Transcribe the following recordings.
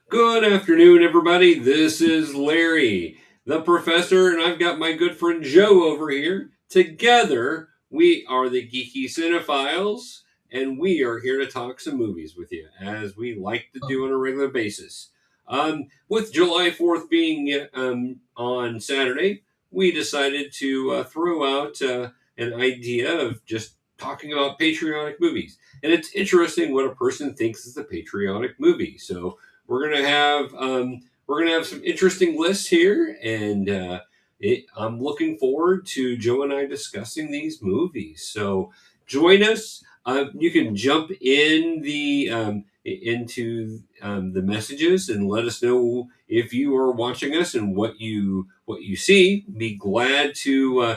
Good afternoon, everybody. This is Larry, the professor, and I've got my good friend Joe over here. Together, we are the Geeky Cinephiles, and we are here to talk some movies with you, as we like to do on a regular basis. With July 4th being on Saturday, we decided to throw out an idea of just talking about patriotic movies. And it's interesting what a person thinks is a patriotic movie. So we're gonna have some interesting lists here, and I'm looking forward to Joe and I discussing these movies. So join us. You can jump in into the messages and let us know if you are watching us and what you see. Be glad to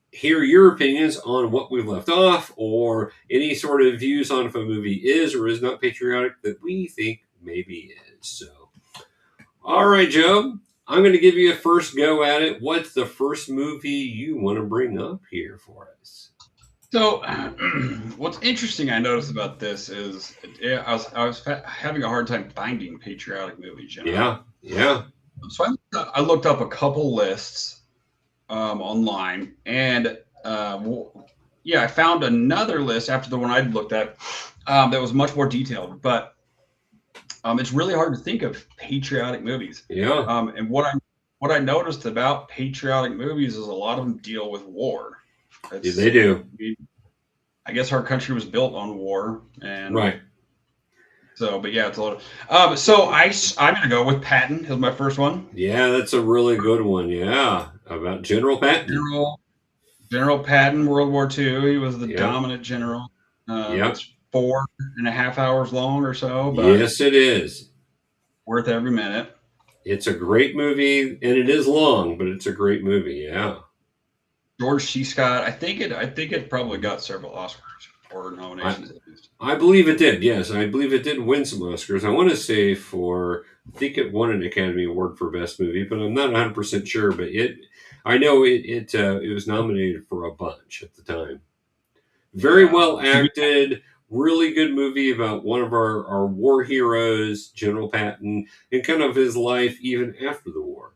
hear your opinions on what we've left off or any sort of views on if a movie is or is not patriotic that we think maybe is. So, all right, Joe, I'm going to give you a first go at it. What's the first movie you want to bring up here for us? So, what's interesting I noticed about this is I was having a hard time finding patriotic movies. Yeah. So I looked up a couple lists online, and yeah, I found another list after the one I'd looked at that was much more detailed. But it's really hard to think of patriotic movies. Yeah. And what I noticed about patriotic movies is a lot of them deal with war. Yeah, they do. I guess our country was built on war, and Right. so, but yeah, it's a lot of. I'm gonna go with Patton as my first one. Yeah, that's a really good one. Yeah. About General Patton. General General Patton, World War II. He was the Yeah. dominant general. Yeah. It's 4.5 hours long or so, but Yes, it is. worth every minute. It's a great movie, and it is long, but it's a great movie. Yeah. George C. Scott. I think it probably got several Oscars or I, nominations at least. I believe it did. Yes, I believe it did win some Oscars. I want to say I think it won an Academy Award for Best Movie, but I'm not 100% sure. But I know it was nominated for a bunch at the time. Very Yeah. well acted, really good movie about one of our war heroes, General Patton, and kind of his life even after the war.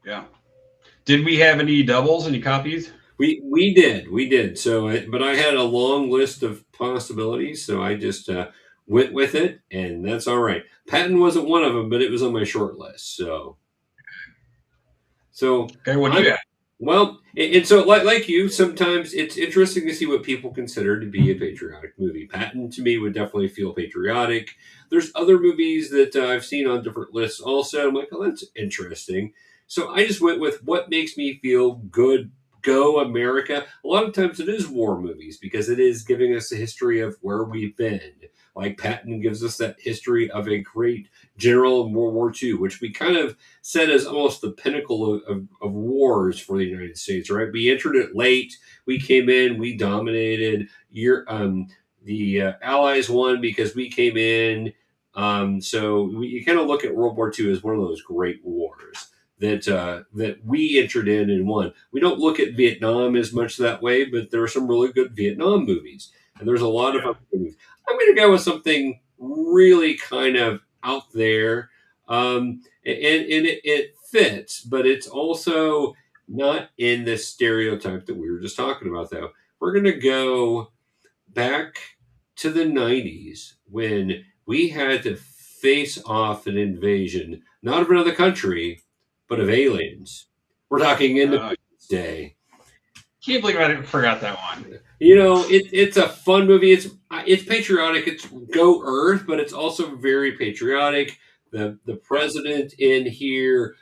Yeah. Did we have any doubles? Any copies? We did. But I had a long list of possibilities, so I just went with it, and that's all right. Patton wasn't one of them, but it was on my short list. So Okay. What do you I'm have? well, and so like you, sometimes it's interesting to see what people consider to be a patriotic movie. Patton to me would definitely feel patriotic. There's other movies that I've seen on different lists also. I'm like, oh, that's interesting. So I just went with what makes me feel good. Go America. A lot of times it is war movies because it is giving us a history of where we've been. Like Patton gives us that history of a great general in World War II, which we kind of set as almost the pinnacle of wars for the United States, right? We entered it late. We came in, we dominated. The Allies won because we came in. You kind of look at World War II as one of those great wars that we entered in and won. We don't look at Vietnam as much that way, but there are some really good Vietnam movies, and there's a lot of Yeah. other movies. I'm going to go with something really kind of out there. And it fits, but it's also not in this stereotype that we were just talking about, though. We're going to go back to the 90s when we had to face off an invasion, not of another country, but of aliens. We're talking Uh, Independence Day. can't believe forgot that one. It's a fun movie. It's patriotic. It's Go Earth, but it's also very patriotic. The Yeah. president in here,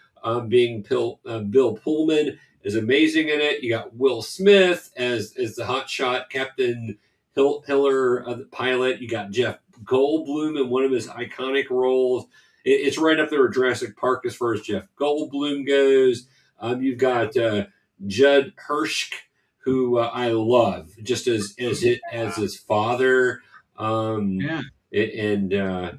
being Bill Pullman, is amazing in it. You got Will Smith as the hotshot Captain Hiller, the pilot. You got Jeff Goldblum in one of his iconic roles. It's right up there with Jurassic Park as far as Jeff Goldblum goes. You've got Judd Hirsch, who I love, just as his father, um, Yeah. and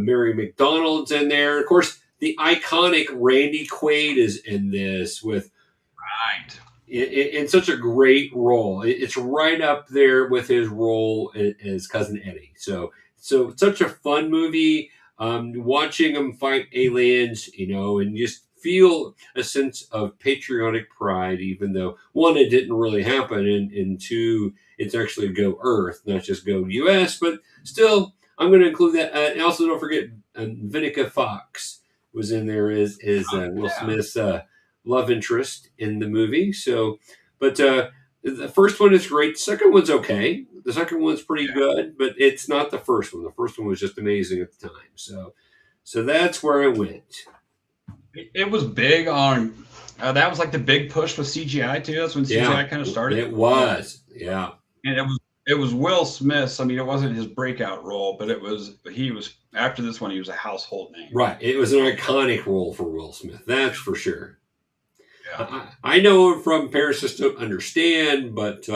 Mary McDonald's in there. Of course, the iconic Randy Quaid is in this with Right. in such a great role. It's right up there with his role as cousin Eddie. So it's such a fun movie. watching them fight aliens, and just feel a sense of patriotic pride, even though one, it didn't really happen, and two, it's actually go Earth, not just go US, but still, I'm going to include that. And also, don't forget, Vinica Fox was in there as Will Yeah. Smith's love interest in the movie. So, but the first one is great. The second one's okay. The second one's pretty good, but it's not the first one. The first one was just amazing at the time. So that's where I went. It was big on. That was like the big push with CGI too. That's when CGI kind of started. It was, yeah. And it was Will Smith's. I mean, it wasn't his breakout role, but he was after this one. He was a household name. Right. It was an iconic role for Will Smith. That's for sure. Yeah. I know from parents just don't understand, but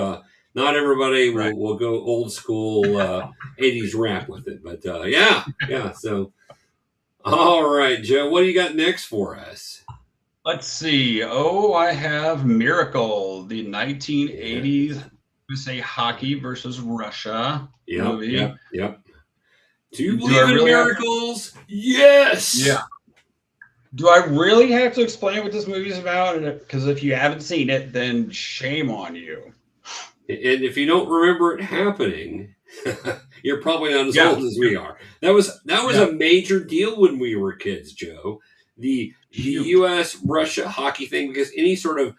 not everybody will go old school 80s rap with it. But yeah. So, all right, Joe, what do you got next for us? Let's see. Oh, I have Miracle, the 1980s USA hockey versus Russia movie. Yep. Do you believe in miracles? Yes. Yeah. Do I really have to explain what this movie is about? Because if you haven't seen it, then shame on you. And if you don't remember it happening, you're probably not as old as we are. That was a major deal when we were kids, Joe. The U.S. Russia hockey thing, because any sort of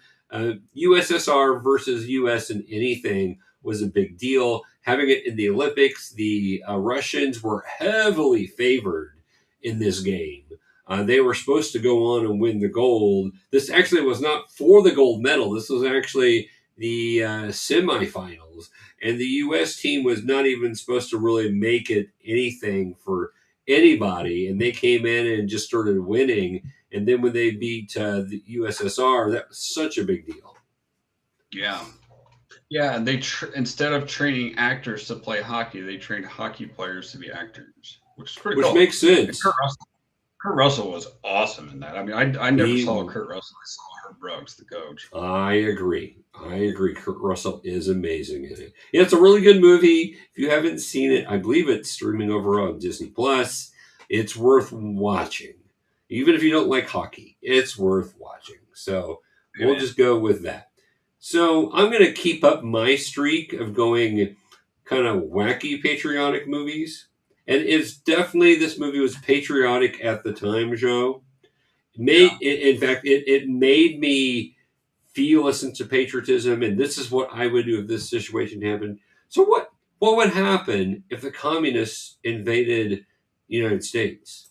USSR versus U.S. in anything was a big deal. Having it in the Olympics, the Russians were heavily favored in this game. They were supposed to go on and win the gold. This actually was not for the gold medal. This was actually the semifinals. And the U.S. team was not even supposed to really make it anything for anybody. And they came in and just started winning. And then when they beat the USSR, that was such a big deal. Yeah. Yeah, and they instead of training actors to play hockey, they trained hockey players to be actors, which is pretty cool. Which makes sense. Kurt Russell was awesome in that. I mean, I never saw Kurt Russell. I saw Herb Brooks, the coach. I agree. Kurt Russell is amazing in it. Yeah, it's a really good movie. If you haven't seen it, I believe it's streaming over on Disney Plus. It's worth watching. Even if you don't like hockey, it's worth watching. So we'll just go with that. So I'm going to keep up my streak of going kind of wacky patriotic movies. And it's definitely, this movie was patriotic at the time, Joe. In fact, it made me feel a sense of patriotism, and this is what I would do if this situation happened. So what would happen if the communists invaded the United States?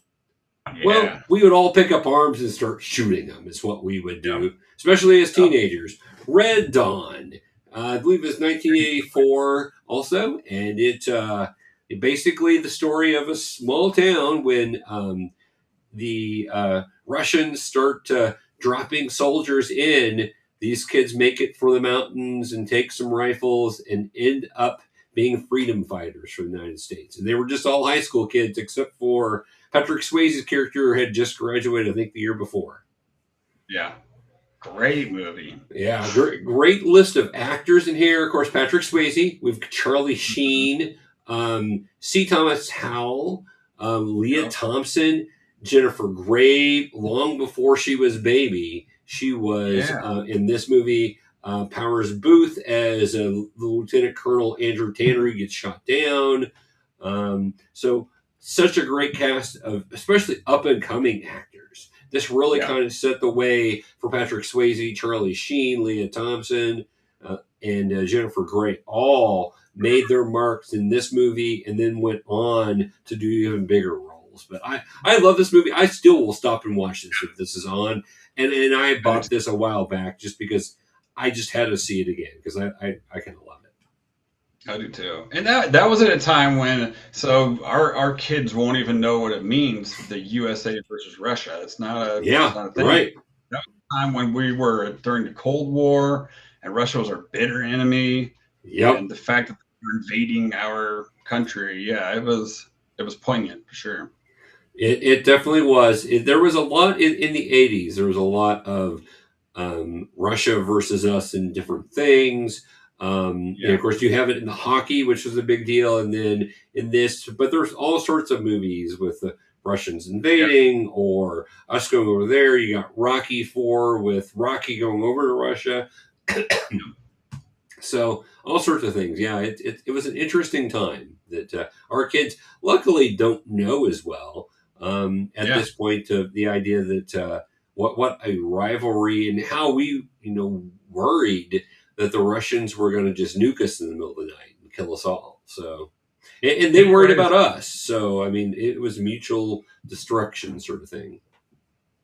Yeah. Well, we would all pick up arms and start shooting them, is what we would do, especially as teenagers. Red Dawn, I believe it's 1984 also, and it basically the story of a small town when the Russians start dropping soldiers in. These kids make it for the mountains and take some rifles and end up being freedom fighters for the United States. And they were just all high school kids, except for Patrick Swayze's character had just graduated, I think, the year before. Yeah. Great movie. Yeah, great list of actors in here. Of course, Patrick Swayze. We've Charlie Sheen, C. Thomas Howell, Leah Thompson, Jennifer Grey. Long before she was baby, she was in this movie. Powers Booth as the Lieutenant Colonel Andrew Tanner, who gets shot down. So such a great cast of especially up and coming actors. This really kind of set the way for Patrick Swayze, Charlie Sheen, Leah Thompson, and Jennifer Grey. All made their marks in this movie and then went on to do even bigger roles. But I love this movie. I still will stop and watch this if this is on. And I bought this a while back just because I just had to see it again because I kind of love it. I do too. And that was at a time when, so our kids won't even know what it means, the USA versus Russia. It's not a thing. Right. That was a time when we were during the Cold War and Russia was our bitter enemy. Yep. And the fact that they were invading our country, it was poignant for sure. It definitely was. There was a lot in the 80s. There was a lot of Russia versus us in different things. And of course, you have it in the hockey, which was a big deal. And then in this, but there's all sorts of movies with Russians invading, or us going over there. You got Rocky IV with Rocky going over to Russia. So all sorts of things. Yeah, it was an interesting time that our kids luckily don't know as well at this point of the idea that what a rivalry and how we worried that the Russians were going to just nuke us in the middle of the night and kill us all. So and they worried about us. So I mean, it was mutual destruction sort of thing.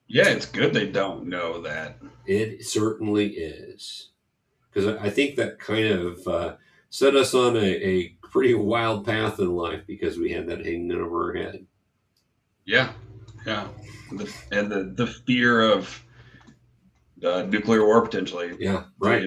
Yeah, it's good they don't know that. It certainly is. Because I think that kind of set us on a pretty wild path in life because we had that hanging over our head. Yeah, yeah, and the fear of nuclear war potentially. Yeah, right.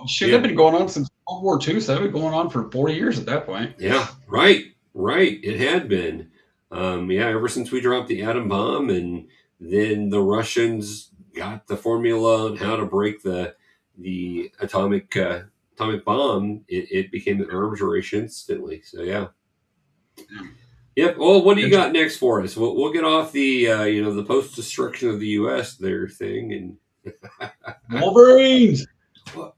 Should have been going on since World War II, so that had been going on for 40 years at that point. Yeah, right. It had been. Ever since we dropped the atom bomb, and then the Russians got the formula on how to break the atomic bomb, it became an arms race instantly. So yeah. Yep. Well, what do you got next for us? We'll get off the the post destruction of the U.S. there thing and Wolverines.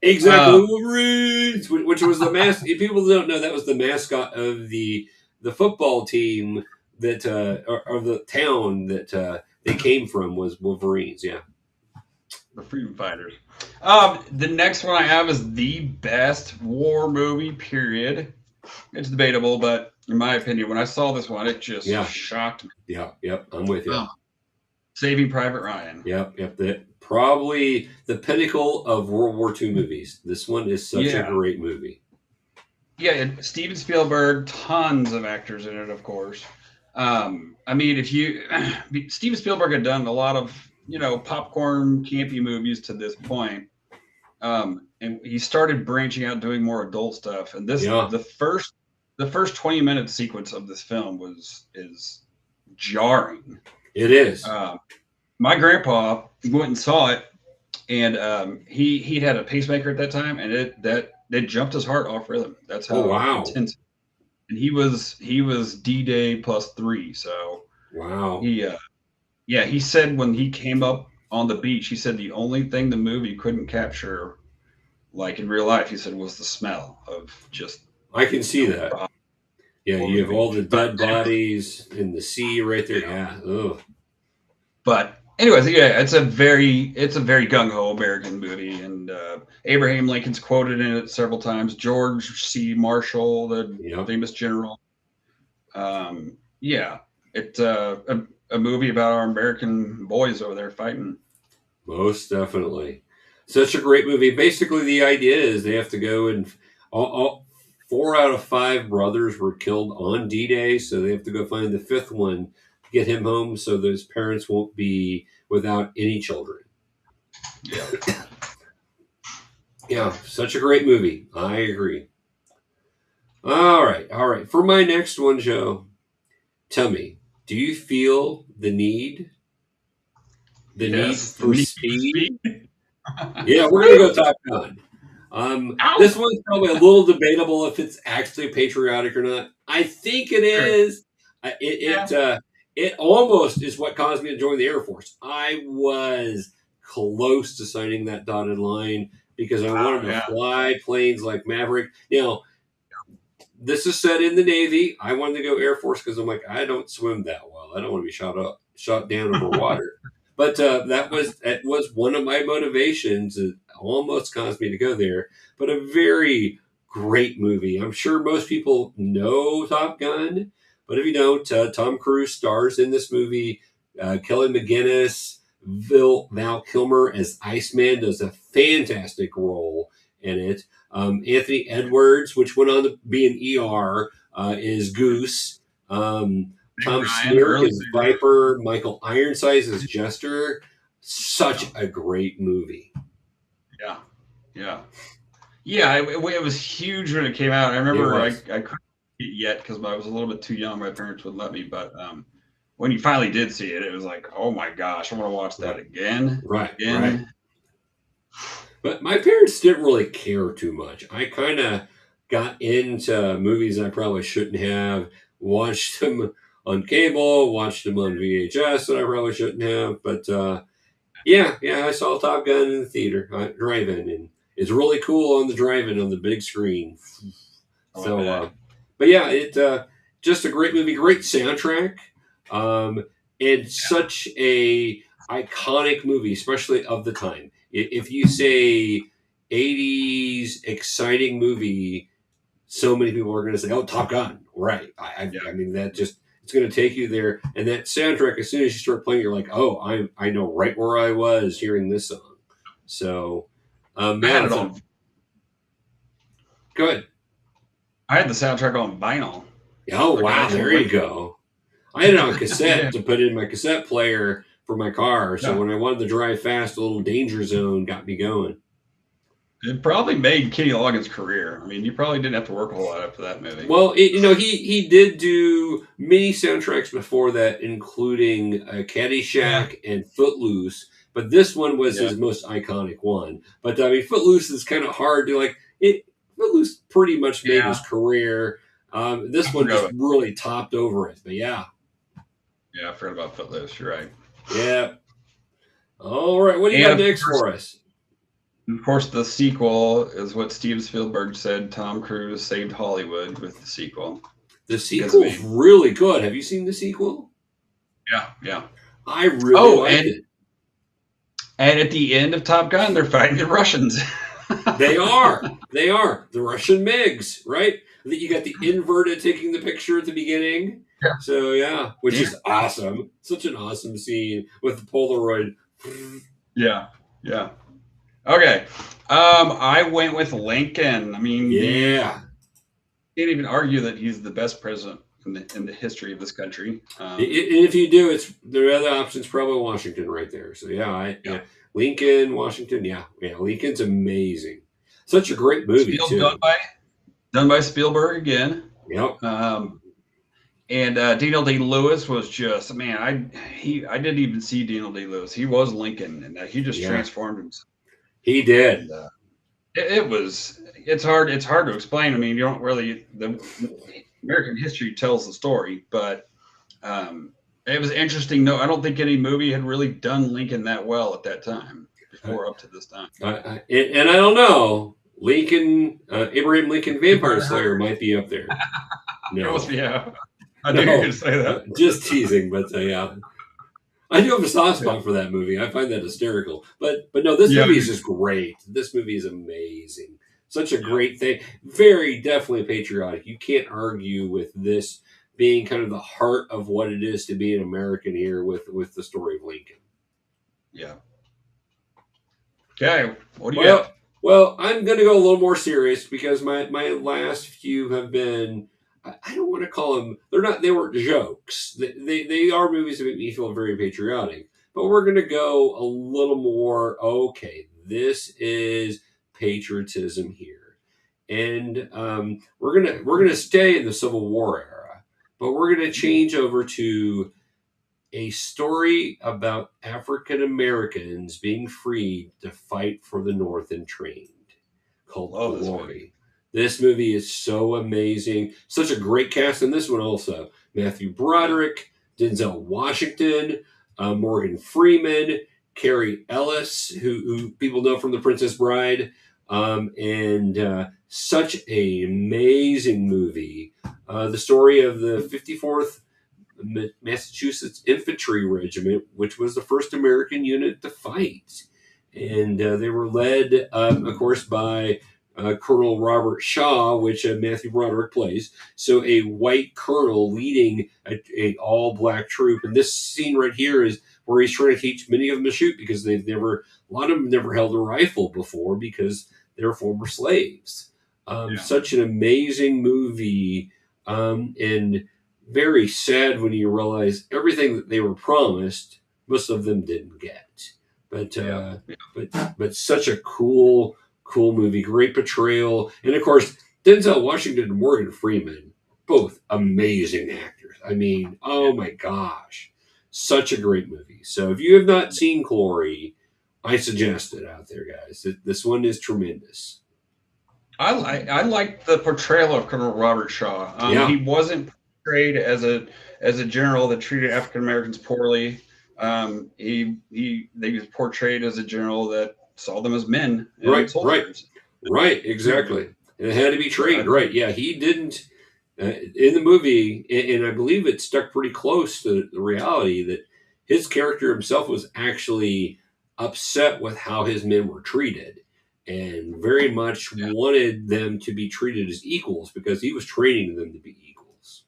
Exactly, Wolverines, which was the if people don't know, that was the mascot of the football team that or the town that they came from was Wolverines. Yeah. The Freedom Fighters. The next one I have is the best war movie, period. It's debatable, but in my opinion, when I saw this one, it just shocked me. Yeah, yep, I'm with you. Saving Private Ryan. Yep. Probably the pinnacle of World War II movies. This one is such a great movie. Yeah, Steven Spielberg, tons of actors in it, of course. I mean, Steven Spielberg had done a lot of popcorn campy movies to this point. And he started branching out, doing more adult stuff. And the first 20-minute sequence of this film is jarring. It is. My grandpa went and saw it, and he'd had a pacemaker at that time, and it jumped his heart off rhythm. That's how intense. And he was D-Day +3. So wow. He said when he came up on the beach, he said the only thing the movie couldn't capture, like in real life, he said, was the smell of just. I can see that. Yeah, you have all the dead bodies in the sea right there. Yeah. Ugh. But anyways, it's a very gung ho American movie, and Abraham Lincoln's quoted in it several times. George C. Marshall, the famous general. It's a movie about our American boys over there fighting. Most definitely. Such a great movie. Basically, the idea is they have to go and all 4 out of 5 brothers were killed on D-Day, so they have to go find the 5th one, get him home so those parents won't be without any children. Yeah, such a great movie. I agree. All right. For my next one, Joe, tell me, do you feel the need for speed? Yeah, we're going to go Top Gun. This one's probably a little debatable if it's actually patriotic or not. I think it is. It almost is what caused me to join the Air Force. I was close to signing that dotted line because I wanted to fly planes like Maverick. Now, this is set in the Navy. I wanted to go Air Force because I'm like, I don't swim that well. I don't want to be shot down over water. But that was one of my motivations. It almost caused me to go there. But a very great movie. I'm sure most people know Top Gun, but if you don't, Tom Cruise stars in this movie. Kelly McGinnis, Val Kilmer as Iceman does a fantastic role in it. Anthony Edwards, which went on to be an ER, is Goose. Tom Smirk is Viper. Michael Ironsides is Jester. Such a great movie. Yeah. It was huge when it came out. I remember I couldn't see it yet because I was a little bit too young. My parents wouldn't let me. But when you finally did see it, it was like, oh my gosh, I want to watch that again. Right. But my parents didn't really care too much. I kind of got into movies I probably shouldn't have. Watched them on cable, watched them on VHS that I probably shouldn't have. But yeah, I saw Top Gun in the theater, drive-in, and it's really cool on the drive-in on the big screen. Oh, I So, bet. but yeah, it just a great movie, great soundtrack, um, and such a iconic movie, especially of the time. If you say '80s exciting movie, so many people are going to say, "Oh, Top Gun!" Right? Yeah. I mean, that just it's going to take you there. And that soundtrack, as soon as you start playing, you're like, "Oh, I know right where I was hearing this song." So, I had yeah, it it's a on. good. I had the soundtrack on vinyl, Oh like an wow, actual there you record. go. I had it on cassette Yeah. to put in my cassette player for my car. So Yeah. when I wanted to drive fast, a little Danger Zone got me going. It probably made Kenny Loggins' career. I mean, you probably didn't have to work a whole lot after that movie. Well, he did do many soundtracks before that, including Yeah. Caddyshack and Footloose. But this one was Yeah. his most iconic one. But I mean, Footloose is kind of hard to like. Footloose pretty much made his Yeah. career. I This one forgot just about. really topped over it. But yeah, Yeah, I forgot about Footloose. You're right. yeah. All right, what do you And got next for us? of course, the sequel is what Steven Spielberg said. Tom Cruise saved Hollywood with the sequel The because of sequel's him. really good. Have you seen the sequel? Yeah. Yeah. I really Oh, liked it. and at the end of Top Gun, they're fighting the Russians. They are. They are. The Russian MiGs, right? You got the inverted taking the picture at the beginning. Yeah. So, yeah, which Yeah. is awesome. Such an awesome scene with the Polaroid. Yeah. Yeah. Okay. I went with Lincoln. I mean, the Yeah. can't even argue that he's the best president in the history of this country. And if you do, it's the other option's probably Washington right there. So, Yeah. yeah. Lincoln, Washington. Yeah. Lincoln's amazing. Such a great movie, Spiel too. done by Spielberg again. Yep. And Daniel Day Lewis was just man. I didn't even see Daniel Day Lewis. He was Lincoln, and he just Yeah. transformed himself. He did. And, it's hard to explain. I mean, you don't really the American history tells the story, but it was interesting. No, I don't think any movie had really done Lincoln that well at that time before up to this time. And I don't know. Abraham Lincoln Vampire Slayer might be up there. No. Yeah, I knew you were going to say that. Just teasing, but yeah. I do have a soft spot for that movie. I find that hysterical. But no, this movie is just great. This movie is amazing. Such a great thing. Very definitely patriotic. You can't argue with this being kind of the heart of what it is to be an American here with the story of Lincoln. Yeah. Okay, what do you got? Well, I'm going to go a little more serious because my last few have been. I don't want to call them. They weren't jokes. They are movies that make me feel very patriotic. But we're going to go a little more. Okay, this is patriotism here, and we're gonna stay in the Civil War era, but we're going to change over to a story about African Americans being freed to fight for the North and trained, called Love this movie. Glory. This movie is so amazing. Such a great cast in this one, also. Matthew Broderick, Denzel Washington, Morgan Freeman, Carrie Ellis, who people know from The Princess Bride, and such an amazing movie. The story of the 54th Massachusetts Infantry Regiment, which was the first American unit to fight. And they were led, of course, by Colonel Robert Shaw, which Matthew Broderick plays. So a white colonel leading a all-black troop. And this scene right here is where he's trying to teach many of them to shoot because a lot of them never held a rifle before because they were former slaves. Such an amazing movie. And very sad when you realize everything that they were promised, most of them didn't get. But such a cool movie, great portrayal, and of course Denzel Washington and Morgan Freeman, both amazing actors. I mean, oh my gosh, such a great movie. So if you have not seen Glory, I suggest it out there, guys. This one is tremendous. I like the portrayal of Colonel Robert Shaw. Yeah. He wasn't portrayed as as a general that treated African Americans poorly. They was portrayed as a general that saw them as men and Right, right, soldiers. right, exactly. And it had to be trained, right? Yeah, he didn't in the movie, and I believe it stuck pretty close to the reality that his character himself was actually upset with how his men were treated, and very much Yeah, wanted them to be treated as equals because he was training them to be equals.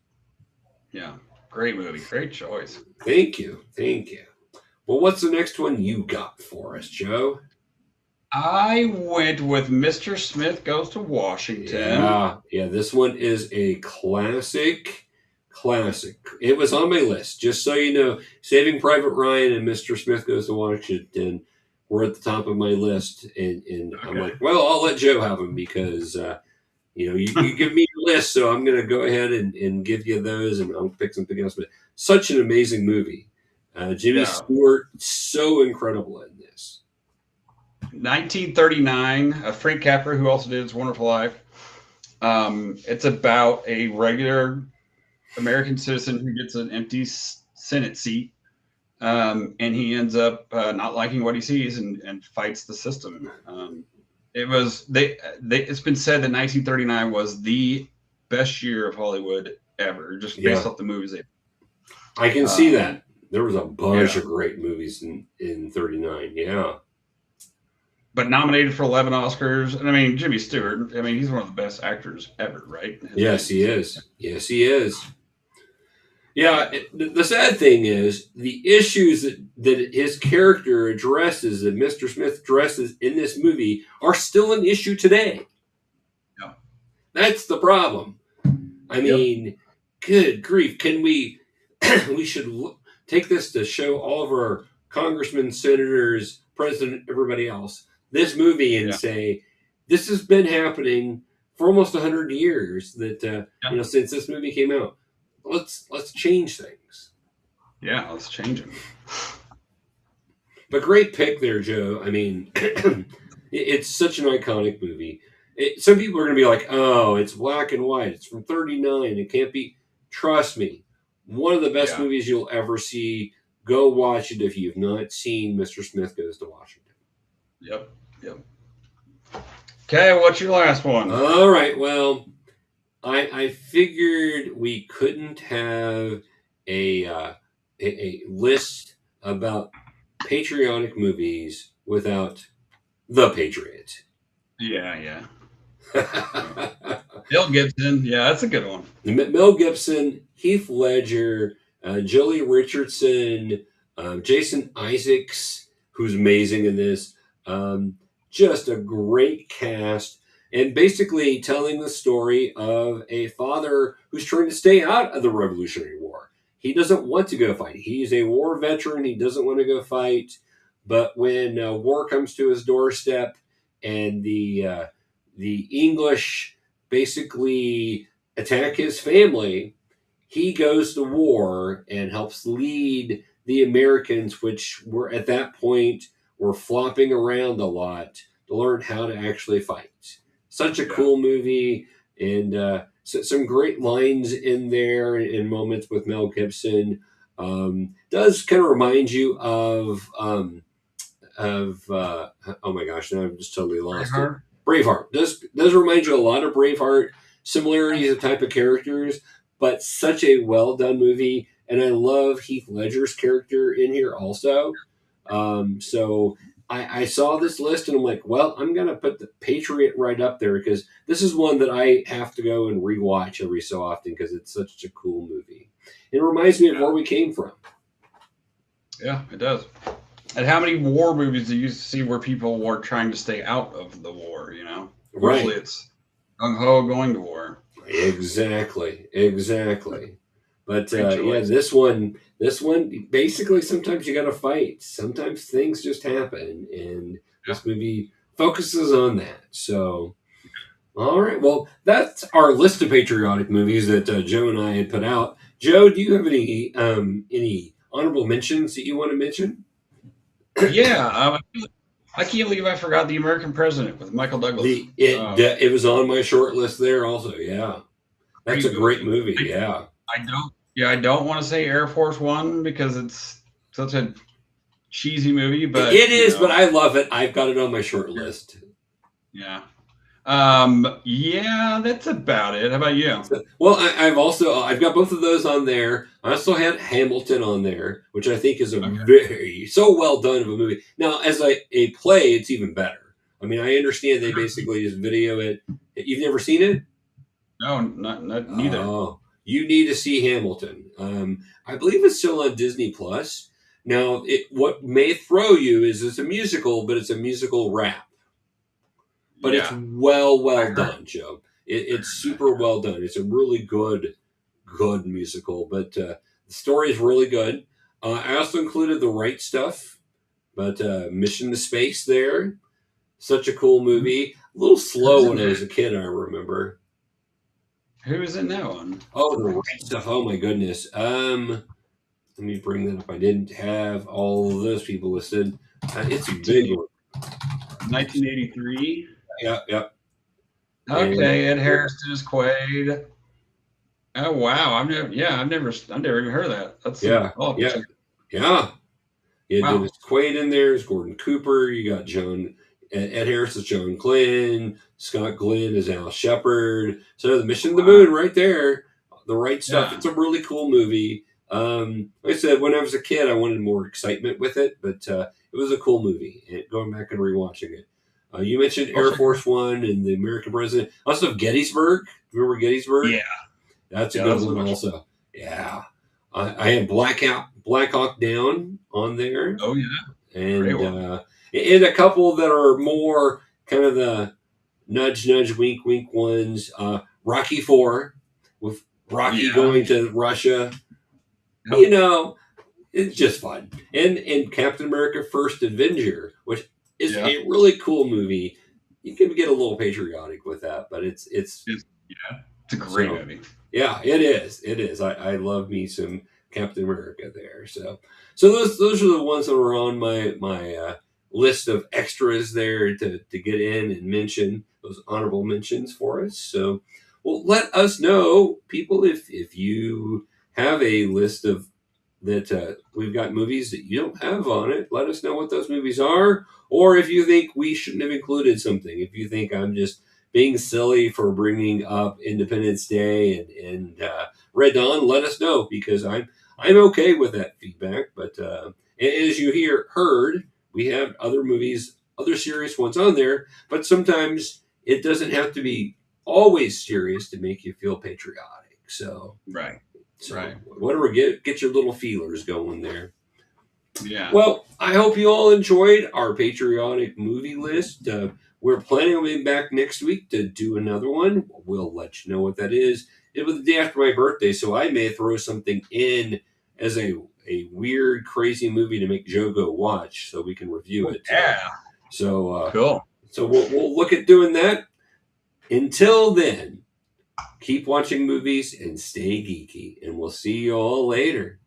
yeah, great movie, great choice. Thank you, thank you. Well, what's the next one you got for us, Joe? I went with Mr. Smith Goes to Washington. Yeah, yeah, this one is a classic. Classic. It was on my list, just so you know. Saving Private Ryan and Mr. Smith Goes to Washington were at the top of my list, and I'm Okay. like, well, I'll let Joe have them because you give me your list, so I'm going to go ahead and give you those, and I'll pick something else. But such an amazing movie. Jimmy Yeah. Stewart, so incredible in this. 1939, Frank Capra, who also did It's a Wonderful Life. It's about a regular American citizen who gets an empty Senate seat, and he ends up not liking what he sees and fights the system. It was It's been said that 1939 was the best year of Hollywood ever, just based Yeah, off the movies. I can see that. There was a bunch Yeah, of great movies in '39. Yeah. but nominated for 11 Oscars. And I mean, Jimmy Stewart. I mean, he's one of the best actors ever, right? Yes, he is. Yes, he is. Yeah, the sad thing is the issues that his character addresses, that Mr. Smith addresses in this movie, are still an issue today. Yeah. That's the problem. I Yep. mean, good grief. Can we, we should take this to show all of our congressmen, senators, president, everybody else, this movie and Yeah. say, this has been happening for almost 100 years that, Yeah. since this movie came out. Let's change things. Yeah. Let's change him. But great pick there, Joe. I mean, it's such an iconic movie. Some people are going to be like, "Oh, it's black and white. It's from '39. It can't be." Trust me, one of the best Yeah. movies you'll ever see. Go watch it if you've not seen Mr. Smith Goes to Washington. Yep. Yep. Okay. What's your last one? All right. Well, I figured we couldn't have a list about patriotic movies without The Patriot. Yeah. Yeah. Bill Gibson. Yeah, that's a good one. Mel Gibson, Heath Ledger, Jolie Richardson, Jason Isaacs, who's amazing in this. Just a great cast, and basically telling the story of a father who's trying to stay out of the Revolutionary War. He doesn't want to go fight. He's a war veteran. He doesn't want to go fight. But when war comes to his doorstep and the English basically attack his family, he goes to war and helps lead the Americans, which were at that point were flopping around a lot, to learn how to actually fight. Such a Yeah. cool movie, and some great lines in there and moments with Mel Gibson. Does kind of remind you of oh my gosh, now I've just totally lost it. Braveheart. Braveheart does remind you a lot of Braveheart, similarities of type of characters, but such a well done movie. And I love Heath Ledger's character in here also. So I saw this list and I'm like, well, I'm gonna put The Patriot right up there because this is one that I have to go and rewatch every so often because it's such a cool movie. It reminds me of where we came from. Yeah, it does. And how many war movies do you see where people were trying to stay out of the war? You know, Right. usually it's gung ho going to war. Exactly. But Great yeah, choice. this one, basically, sometimes you got to fight. Sometimes things just happen, and this movie focuses on that. So, all right, well, that's our list of patriotic movies that Joe and I had put out. Joe, do you have any honorable mentions that you want to mention? Yeah, I can't believe I forgot The American President with Michael Douglas. It was on my short list there also. Yeah, that's a great movie. I Yeah. I don't. Yeah, I don't want to say Air Force One because it's such a cheesy movie, but It is, but I love it. I've got it on my short list. yeah. Yeah, that's about it. How about you? So, well, I've got both of those on there. I also had Hamilton on there, which I think is a Okay. very so well done of a movie. Now, as a play, it's even better. I mean, I understand they basically just video it. You've never seen it? No, not neither. Oh, you need to see Hamilton. I believe it's still on Disney Plus. Now, what may throw you is it's a musical, but it's a musical rap. But it's Yeah. well done, Joe. It's super well done. It's a really good musical, but the story is really good. I also included the right stuff, but Mission to Space there, such a cool movie. A little Who's slow in when I that? was a kid, I remember. Who is in that one? Oh, the right stuff. Oh my goodness. Let me bring that up. I didn't have all of those people listed. It's a big one. 1983. Yeah. And Okay, Ed Harris, Dennis Quaid. Oh wow, I've never even heard of that. That's yeah, I'll have to yeah, check. yeah. You had Wow. Dennis Quaid in there. There's Gordon Cooper. You got Ed Harris is John Glenn. Scott Glenn is Al Shepard. So the Mission to the Wow. Moon right there. The right stuff. Yeah. It's a really cool movie. Like I said, when I was a kid, I wanted more excitement with it, but it was a cool movie. And going back and rewatching it. You mentioned I'll Air check Force One and the American President. Also have Gettysburg. Remember Gettysburg? Yeah. That's a Yeah, that good was a one much. also. Yeah. I had Black Hawk Down on there, Oh yeah, great and one. and a couple that are more kind of the nudge, wink, wink ones. Rocky Four, with Rocky Yeah. going to Russia. Yep. It's just fun. And Captain America: First Avenger, which is Yeah. a really cool movie. You can get a little patriotic with that, but it's It's a great so movie. yeah, it is. It is. I love me some Captain America there. So those are the ones that were on my list of extras there to get in and mention those honorable mentions for us. So well, let us know, people, if you have a list of that we've got movies that you don't have on it. Let us know what those movies are, or if you think we shouldn't have included something. If you think I'm just being silly for bringing up Independence Day and Red Dawn, let us know because I'm okay with that feedback. But as you heard, we have other movies, other serious ones on there, but sometimes it doesn't have to be always serious to make you feel patriotic. Right. So Right. whatever, get your little feelers going there. Yeah. Well, I hope you all enjoyed our patriotic movie list. We're planning on being back next week to do another one. We'll let you know what that is. It was the day after my birthday, so I may throw something in as a weird, crazy movie to make Joe go watch so we can review it. Yeah. So, Cool. so we'll look at doing that. Until then, keep watching movies and stay geeky, and we'll see you all later.